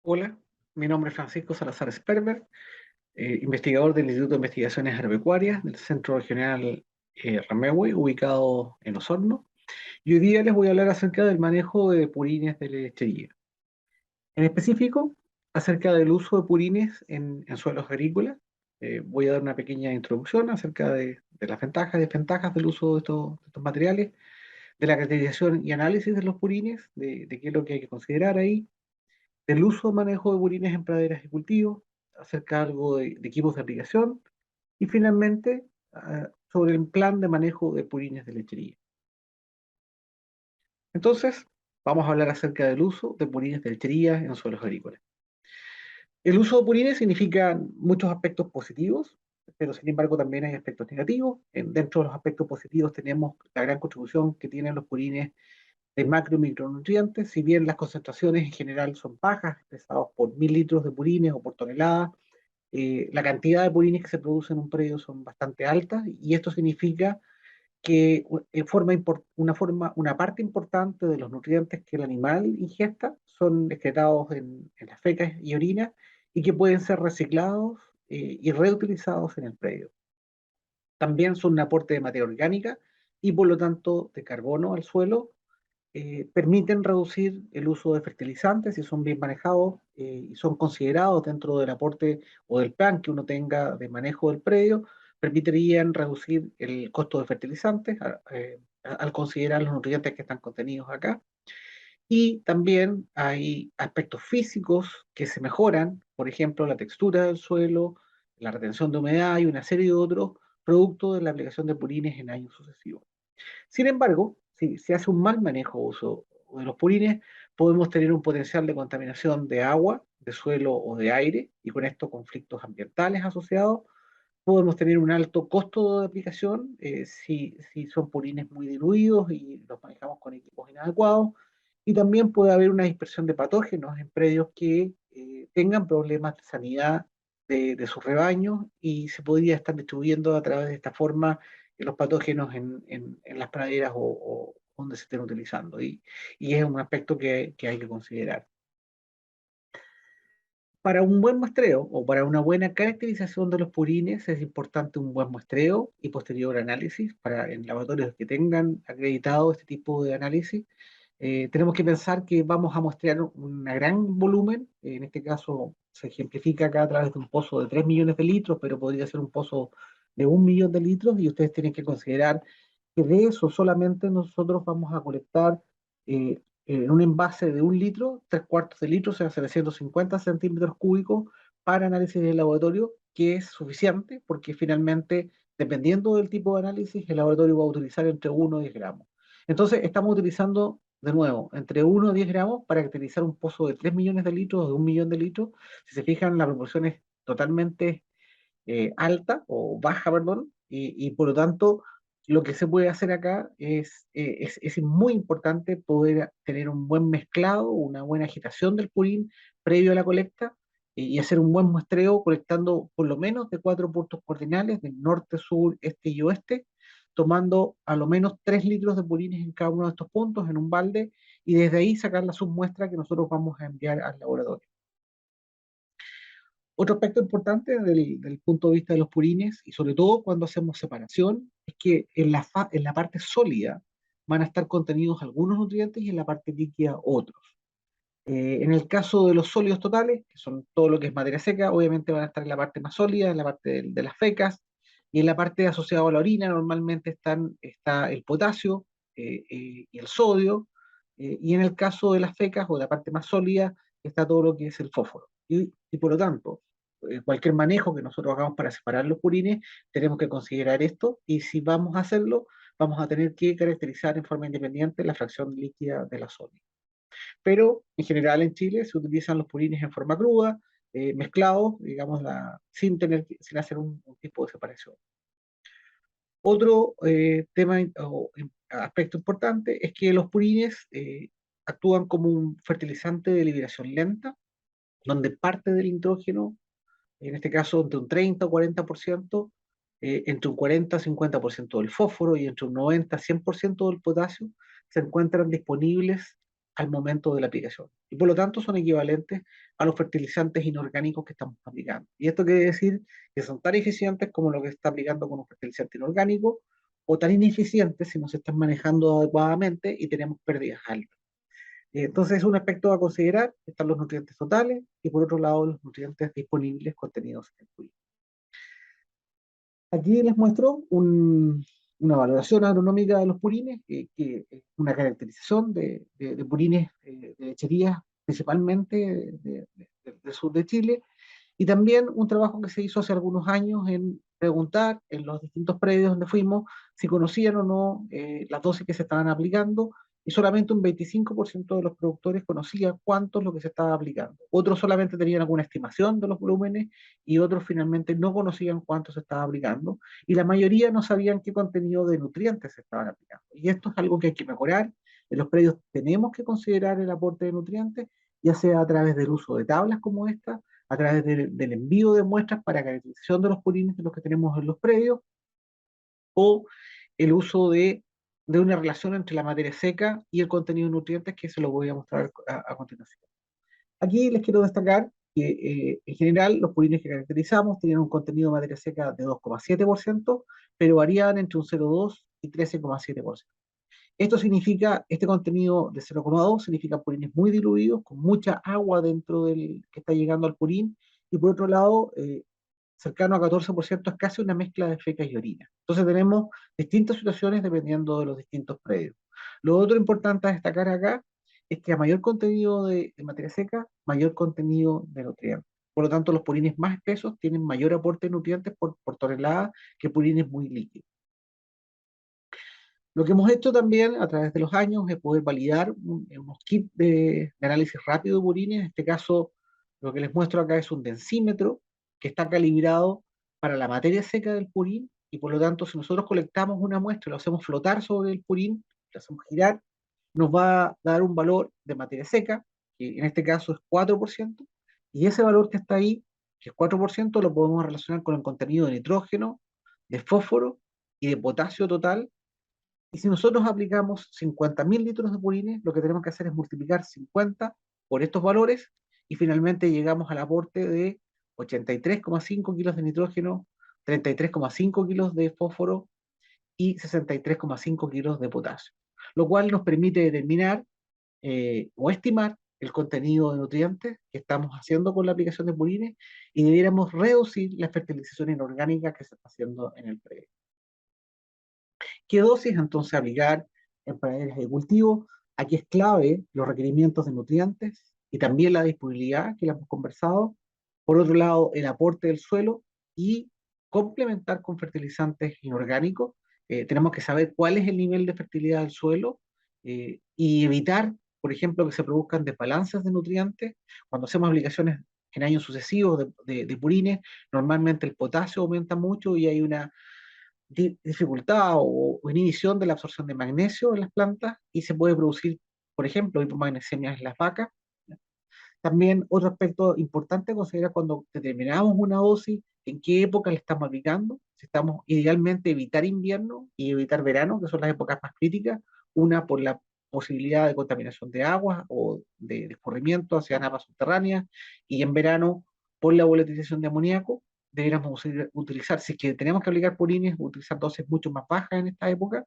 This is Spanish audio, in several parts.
Hola, mi nombre es Francisco Salazar Sperber, investigador del Instituto de Investigaciones Agropecuarias del Centro Regional Ramehuey, ubicado en Osorno. Y hoy día les voy a hablar acerca del manejo de purines de lechería. En específico, acerca del uso de purines en suelos agrícolas. Voy a dar una pequeña introducción acerca de las ventajas y desventajas del uso de estos materiales, de la caracterización y análisis de los purines, de qué es lo que hay que considerar ahí, del uso y manejo de purines en praderas y cultivos, acerca algo de equipos de aplicación y finalmente sobre el plan de manejo de purines de lechería. Entonces, vamos a hablar acerca del uso de purines de lechería en suelos agrícolas. El uso de purines significa muchos aspectos positivos, pero sin embargo también hay aspectos negativos. Dentro de los aspectos positivos tenemos la gran contribución que tienen los purines de macro y micronutrientes. Si bien las concentraciones en general son bajas, expresados por 1000 litros de purines o por tonelada, la cantidad de purines que se producen en un predio son bastante altas y esto significa que una parte importante de los nutrientes que el animal ingesta son excretados en las fecas y orinas y que pueden ser reciclados y reutilizados en el predio. También son un aporte de materia orgánica y por lo tanto de carbono al suelo. Permiten reducir el uso de fertilizantes si son bien manejados y son considerados dentro del aporte o del plan que uno tenga de manejo del predio, permitirían reducir el costo de fertilizantes al considerar los nutrientes que están contenidos acá. Y también hay aspectos físicos que se mejoran, por ejemplo, la textura del suelo, la retención de humedad y una serie de otros producto de la aplicación de purines en años sucesivos. Sin embargo, si se hace un mal manejo o uso de los purines, podemos tener un potencial de contaminación de agua, de suelo o de aire, y con esto conflictos ambientales asociados. Podemos tener un alto costo de aplicación si son purines muy diluidos y los manejamos con equipos inadecuados. Y también puede haber una dispersión de patógenos en predios que tengan problemas de sanidad de sus rebaños y se podría estar distribuyendo a través de esta forma los patógenos en las praderas o donde se estén utilizando. Y es un aspecto que hay que considerar. Para un buen muestreo o para una buena caracterización de los purines es importante un buen muestreo y posterior análisis para en laboratorios que tengan acreditado este tipo de análisis. Tenemos que pensar que vamos a muestrear un gran volumen, en este caso se ejemplifica acá a través de un pozo de 3 millones de litros, pero podría ser un pozo de 1 millón de litros y ustedes tienen que considerar que de eso solamente nosotros vamos a colectar en un envase de 1 litro, 3/4 de litro, o sea, 750 centímetros cúbicos para análisis de laboratorio, que es suficiente porque finalmente, dependiendo del tipo de análisis, el laboratorio va a utilizar entre 1 y 10 gramos. Entonces, estamos utilizando, de nuevo, entre 1 y 10 gramos para caracterizar un pozo de 3 millones de litros o de 1 millón de litros. Si se fijan, la proporción es totalmente alta o baja, perdón, y por lo tanto lo que se puede hacer acá es muy importante poder tener un buen mezclado, una buena agitación del purín previo a la colecta y hacer un buen muestreo colectando por lo menos de 4 puntos cardinales, del norte, sur, este y oeste, tomando a lo menos 3 litros de purines en cada uno de estos puntos en un balde y desde ahí sacar la submuestra que nosotros vamos a enviar al laboratorio. Otro aspecto importante del punto de vista de los purines, y sobre todo cuando hacemos separación, es que en la parte sólida van a estar contenidos algunos nutrientes y en la parte líquida otros. En el caso de los sólidos totales, que son todo lo que es materia seca, obviamente van a estar en la parte más sólida, en la parte de las fecas, y en la parte asociada a la orina normalmente está el potasio y el sodio, y en el caso de las fecas o de la parte más sólida está todo lo que es el fósforo. Y por lo tanto, cualquier manejo que nosotros hagamos para separar los purines, tenemos que considerar esto, y si vamos a hacerlo, vamos a tener que caracterizar en forma independiente la fracción líquida de la sólida. Pero en general en Chile se utilizan los purines en forma cruda, mezclados, digamos, sin hacer un tipo de separación. Otro tema o aspecto importante es que los purines actúan como un fertilizante de liberación lenta, donde parte del nitrógeno, en este caso entre un 30 o 40%, entre un 40 a 50% del fósforo y entre un 90 a 100% del potasio se encuentran disponibles al momento de la aplicación. Y por lo tanto son equivalentes a los fertilizantes inorgánicos que estamos aplicando. Y esto quiere decir que son tan eficientes como lo que se está aplicando con un fertilizante inorgánico, o tan ineficientes si no se están manejando adecuadamente y tenemos pérdidas altas. Entonces es un aspecto a considerar. Están los nutrientes totales y por otro lado los nutrientes disponibles contenidos en el fluido. Aquí les muestro una valoración agronómica de los purines, que es una caracterización de purines de lecherías, principalmente del sur de Chile, y también un trabajo que se hizo hace algunos años en preguntar en los distintos predios donde fuimos si conocían o no las dosis que se estaban aplicando, y solamente un 25% de los productores conocía cuánto es lo que se estaba aplicando. Otros solamente tenían alguna estimación de los volúmenes y otros finalmente no conocían cuánto se estaba aplicando, y la mayoría no sabían qué contenido de nutrientes se estaban aplicando. Y esto es algo que hay que mejorar. En los predios tenemos que considerar el aporte de nutrientes, ya sea a través del uso de tablas como esta, a través del envío de muestras para caracterización de los purines de los que tenemos en los predios, o el uso de una relación entre la materia seca y el contenido de nutrientes, que se lo voy a mostrar a continuación. Aquí les quiero destacar que en general los purines que caracterizamos tienen un contenido de materia seca de 2,7%, pero varían entre un 0,2 y 13,7%. Esto significa, este contenido de 0,2 significa purines muy diluidos, con mucha agua dentro del que está llegando al purín, y por otro lado, cercano a 14% es casi una mezcla de fecas y orina. Entonces tenemos distintas situaciones dependiendo de los distintos predios. Lo otro importante a destacar acá es que a mayor contenido de materia seca, mayor contenido de nutrientes. Por lo tanto, los purines más espesos tienen mayor aporte de nutrientes por tonelada que purines muy líquidos. Lo que hemos hecho también a través de los años es poder validar unos kits de análisis rápido de purines. En este caso, lo que les muestro acá es un densímetro que está calibrado para la materia seca del purín, y por lo tanto, si nosotros colectamos una muestra y lo hacemos flotar sobre el purín, lo hacemos girar, nos va a dar un valor de materia seca, que en este caso es 4%, y ese valor que está ahí, que es 4%, lo podemos relacionar con el contenido de nitrógeno, de fósforo y de potasio total. Y si nosotros aplicamos 50.000 litros de purines, lo que tenemos que hacer es multiplicar 50 por estos valores, y finalmente llegamos al aporte de 83,5 kilos de nitrógeno, 33,5 kilos de fósforo y 63,5 kilos de potasio, lo cual nos permite determinar o estimar el contenido de nutrientes que estamos haciendo con la aplicación de purines, y debiéramos reducir la fertilización inorgánica que se está haciendo en el predio. ¿Qué dosis entonces aplicar en praderas de cultivo? Aquí es clave los requerimientos de nutrientes y también la disponibilidad, que la hemos conversado. Por otro lado, el aporte del suelo, y complementar con fertilizantes inorgánicos. Tenemos que saber cuál es el nivel de fertilidad del suelo, y evitar, por ejemplo, que se produzcan desbalances de nutrientes. Cuando hacemos aplicaciones en años sucesivos de purines, normalmente el potasio aumenta mucho y hay una dificultad o inhibición de la absorción de magnesio en las plantas, y se puede producir, por ejemplo, hipomagnesemia en las vacas. También otro aspecto importante a considerar cuando determinamos una dosis, en qué época la estamos aplicando. Si estamos idealmente evitar invierno y evitar verano, que son las épocas más críticas, una por la posibilidad de contaminación de agua o de escurrimiento hacia napas subterráneas, y en verano por la volatilización de amoníaco. Deberíamos utilizar, si es que tenemos que aplicar purines, utilizar dosis mucho más bajas en esta época.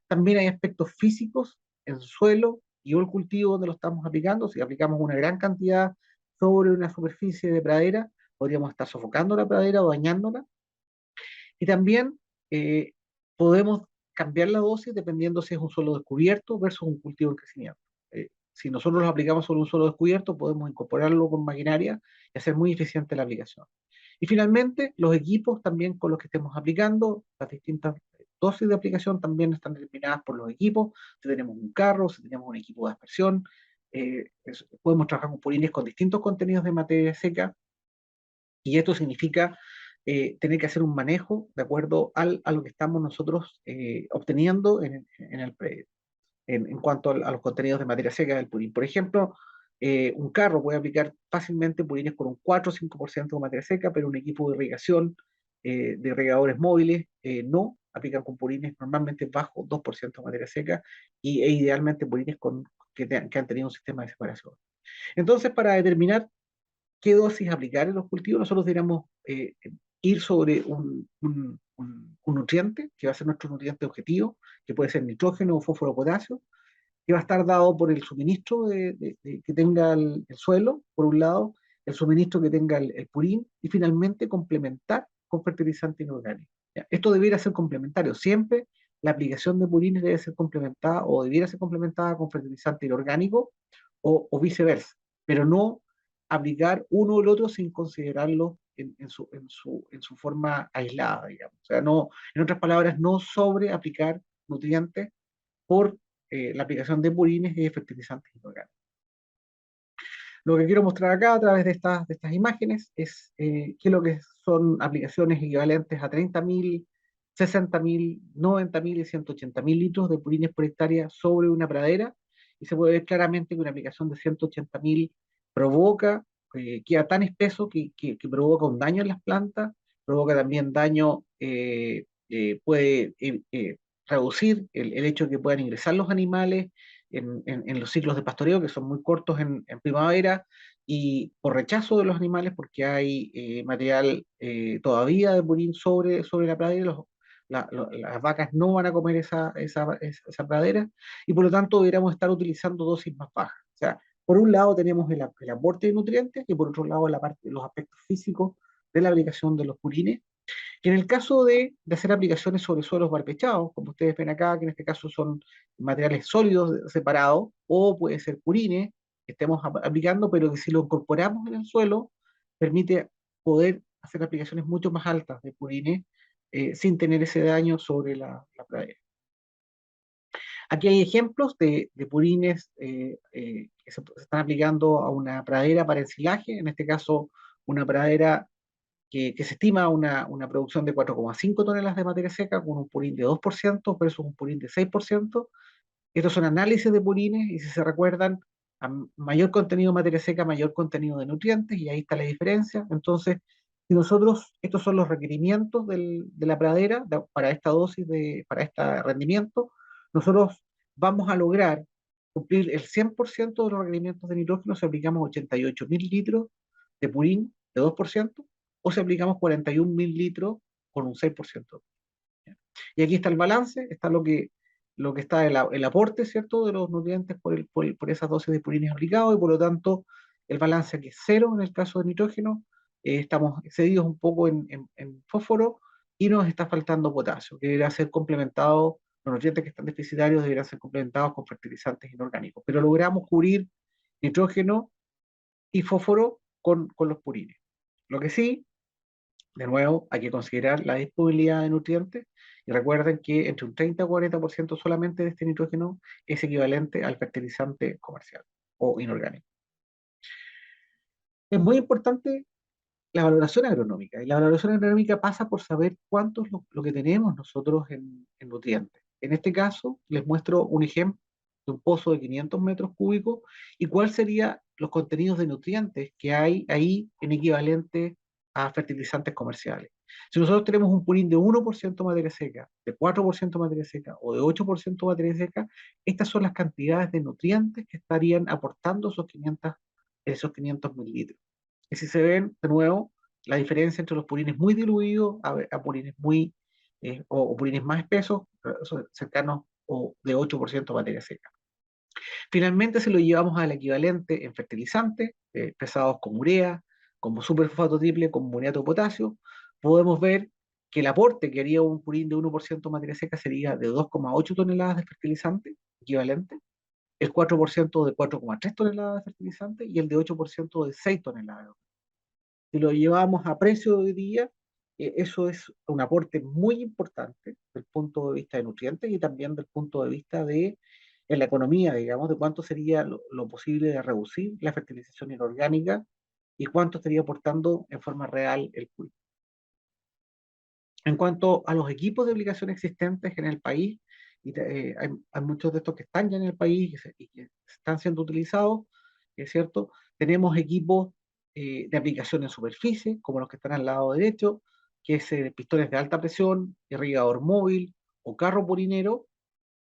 También hay aspectos físicos en el suelo y o el cultivo donde lo estamos aplicando. Si aplicamos una gran cantidad sobre una superficie de pradera, podríamos estar sofocando la pradera o dañándola. Y también eh, podemos cambiar la dosis dependiendo si es un suelo descubierto versus un cultivo en crecimiento. Si nosotros lo aplicamos sobre un suelo descubierto, podemos incorporarlo con maquinaria y hacer muy eficiente la aplicación. Y finalmente, los equipos también con los que estemos aplicando, las distintas dosis de aplicación también están determinadas por los equipos. Si tenemos un carro, si tenemos un equipo de aspersión, podemos trabajar con purines con distintos contenidos de materia seca, y esto significa tener que hacer un manejo de acuerdo a lo que estamos nosotros obteniendo en el predio, en cuanto a los contenidos de materia seca del purín. Por ejemplo, un carro puede aplicar fácilmente purines con un 4 o 5% de materia seca, pero un equipo de irrigación, de irrigadores móviles, no aplican con purines normalmente bajo 2% de materia seca, e idealmente purines con que han tenido un sistema de separación. Entonces, para determinar qué dosis aplicar en los cultivos, nosotros deberíamos ir sobre un nutriente, que va a ser nuestro nutriente objetivo, que puede ser nitrógeno, fósforo, potasio, que va a estar dado por el suministro que tenga el suelo, por un lado, el suministro que tenga el purín, y finalmente complementar con fertilizante inorgánico. ¿Ya? Esto debiera ser complementario. Siempre la aplicación de purines debe ser complementada o debiera ser complementada con fertilizante inorgánico o viceversa, pero no aplicar uno o el otro sin considerarlo en su forma aislada, digamos. O sea, no, en otras palabras, no sobre aplicar nutrientes por la aplicación de purines y de fertilizantes inorgánicos. Lo que quiero mostrar acá a través de estas imágenes es qué es lo que son aplicaciones equivalentes a 30.000, 60.000, 90.000 y 180.000 litros de purines por hectárea sobre una pradera, y se puede ver claramente que una aplicación de 180.000 provoca, queda tan espeso que provoca un daño en las plantas, provoca también daño, puede reducir el hecho de que puedan ingresar los animales en los ciclos de pastoreo, que son muy cortos en primavera, y por rechazo de los animales, porque hay material todavía de purín sobre la pradera, las vacas no van a comer esa pradera, y por lo tanto deberíamos estar utilizando dosis más bajas. O sea, por un lado tenemos el aporte de nutrientes, y por otro lado la parte, los aspectos físicos de la aplicación de los purines, que en el caso de hacer aplicaciones sobre suelos barbechados, como ustedes ven acá, que en este caso son materiales sólidos separados, o puede ser purines que estemos aplicando, pero que si lo incorporamos en el suelo, permite poder hacer aplicaciones mucho más altas de purines sin tener ese daño sobre la pradera. Aquí hay ejemplos de purines que se están aplicando a una pradera para ensilaje, en este caso una pradera que se estima una producción de 4,5 toneladas de materia seca con un purín de 2% versus un purín de 6%. Estos son análisis de purines y si se recuerdan, a mayor contenido de materia seca, mayor contenido de nutrientes y ahí está la diferencia. Entonces, si nosotros, estos son los requerimientos de la pradera para esta dosis, para este rendimiento, nosotros vamos a lograr cumplir el 100% de los requerimientos de nitrógeno si aplicamos 88.000 litros de purín de 2% o si aplicamos 41.000 litros con un 6%. Y aquí está el balance, está lo que está el aporte, ¿cierto?, de los nutrientes por esas dosis de purines aplicados, y por lo tanto el balance aquí es cero en el caso de nitrógeno, estamos excedidos un poco en fósforo y nos está faltando potasio, que deberá ser complementado, los nutrientes que están deficitarios deberán ser complementados con fertilizantes inorgánicos, pero logramos cubrir nitrógeno y fósforo con los purines. Lo que sí, de nuevo, hay que considerar la disponibilidad de nutrientes y recuerden que entre un 30 y 40% solamente de este nitrógeno es equivalente al fertilizante comercial o inorgánico. Es muy importante la valoración agronómica, y la valoración agronómica pasa por saber cuánto es lo que tenemos nosotros en nutrientes. En este caso, les muestro un ejemplo de un pozo de 500 metros cúbicos y cuáles serían los contenidos de nutrientes que hay ahí en equivalente a fertilizantes comerciales. Si nosotros tenemos un purín de 1% materia seca, de 4% materia seca o de 8% materia seca, estas son las cantidades de nutrientes que estarían aportando esos 500 mililitros. Y si se ven, de nuevo, la diferencia entre los purines muy diluidos a purines o purines más espesos, cercanos o de 8% materia seca. Finalmente, si lo llevamos al equivalente en fertilizantes, pesados como urea, como superfosfato triple, como boniato de potasio, podemos ver que el aporte que haría un purín de 1% materia seca sería de 2,8 toneladas de fertilizante equivalente, el 4% de 4,3 toneladas de fertilizante y el de 8% de 6 toneladas. Si lo llevamos a precio de hoy día, eso es un aporte muy importante desde el punto de vista de nutrientes y también desde el punto de vista de en la economía, digamos, de cuánto sería lo posible de reducir la fertilización inorgánica y cuánto estaría aportando en forma real el cultivo. En cuanto a los equipos de aplicación existentes en el país, hay muchos de estos que están ya en el país y que están siendo utilizados, es cierto, tenemos equipos de aplicación en superficie, como los que están al lado derecho, que es pistones de alta presión, irrigador móvil o carro purinero,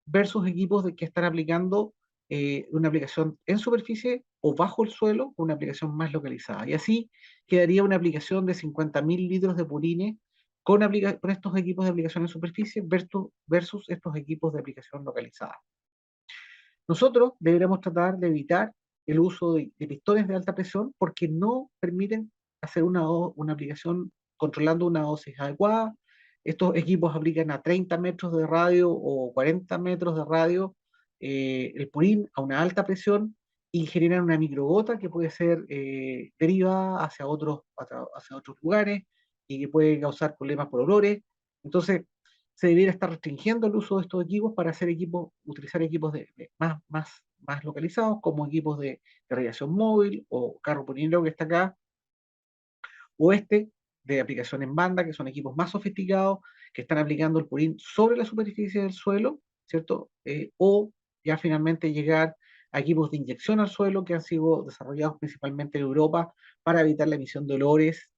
versus equipos que están aplicando una aplicación en superficie o bajo el suelo, una aplicación más localizada. Y así quedaría una aplicación de 50.000 litros de purines con estos equipos de aplicación en superficie versus estos equipos de aplicación localizada. Nosotros deberíamos tratar de evitar el uso de pistones de alta presión porque no permiten hacer una aplicación controlando una dosis adecuada. Estos equipos aplican a 30 metros de radio o 40 metros de radio el purín a una alta presión y generan una microgota que puede ser derivada hacia otros lugares y que puede causar problemas por olores. Entonces, se debiera estar restringiendo el uso de estos equipos para utilizar equipos más localizados, como equipos de radiación móvil o carro purinero que está acá, o de aplicación en banda, que son equipos más sofisticados, que están aplicando el purín sobre la superficie del suelo, ¿cierto? O ya finalmente llegar a equipos de inyección al suelo que han sido desarrollados principalmente en Europa para evitar la emisión de olores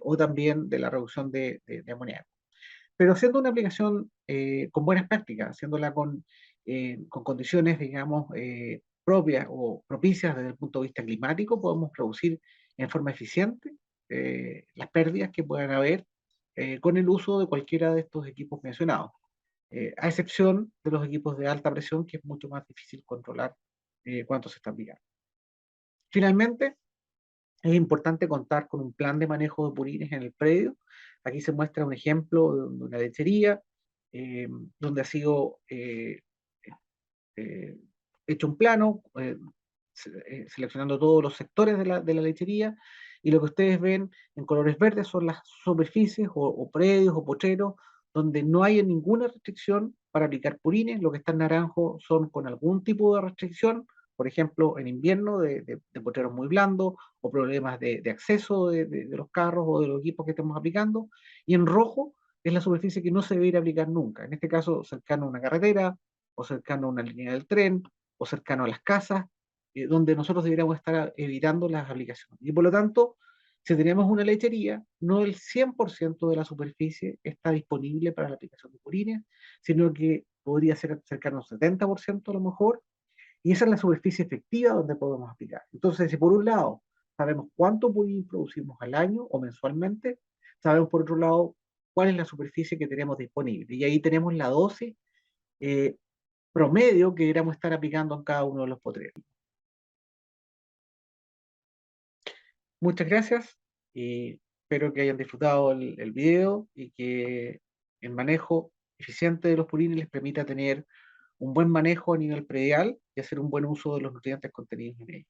o también de la reducción de amoníaco, pero haciendo una aplicación con buenas prácticas, haciéndola con condiciones, digamos, propias o propicias desde el punto de vista climático, podemos reducir en forma eficiente las pérdidas que puedan haber con el uso de cualquiera de estos equipos mencionados, a excepción de los equipos de alta presión, que es mucho más difícil controlar cuánto se está aplicando. Finalmente, es importante contar con un plan de manejo de purines en el predio. Aquí se muestra un ejemplo de una lechería eh, donde ha sido eh, hecho un plano seleccionando todos los sectores de la lechería, y lo que ustedes ven en colores verdes son las superficies o predios o potreros donde no hay ninguna restricción para aplicar purines. Lo que está en naranjo son con algún tipo de restricción, por ejemplo, en invierno de potreros muy blandos o problemas de acceso de los carros o de los equipos que estemos aplicando, y en rojo es la superficie que no se debe ir a aplicar nunca, en este caso cercano a una carretera o cercano a una línea del tren o cercano a las casas, donde nosotros deberíamos estar evitando las aplicaciones. Y por lo tanto, si tenemos una lechería, no el 100% de la superficie está disponible para la aplicación de purines, sino que podría ser cercano al 70% a lo mejor, y esa es la superficie efectiva donde podemos aplicar. Entonces, si por un lado sabemos cuánto purín producimos al año o mensualmente, sabemos por otro lado cuál es la superficie que tenemos disponible. Y ahí tenemos la dosis eh, promedio que deberíamos estar aplicando en cada uno de los potreros. Muchas gracias y espero que hayan disfrutado el video y que el manejo eficiente de los purines les permita tener un buen manejo a nivel predial y hacer un buen uso de los nutrientes contenidos en ellos.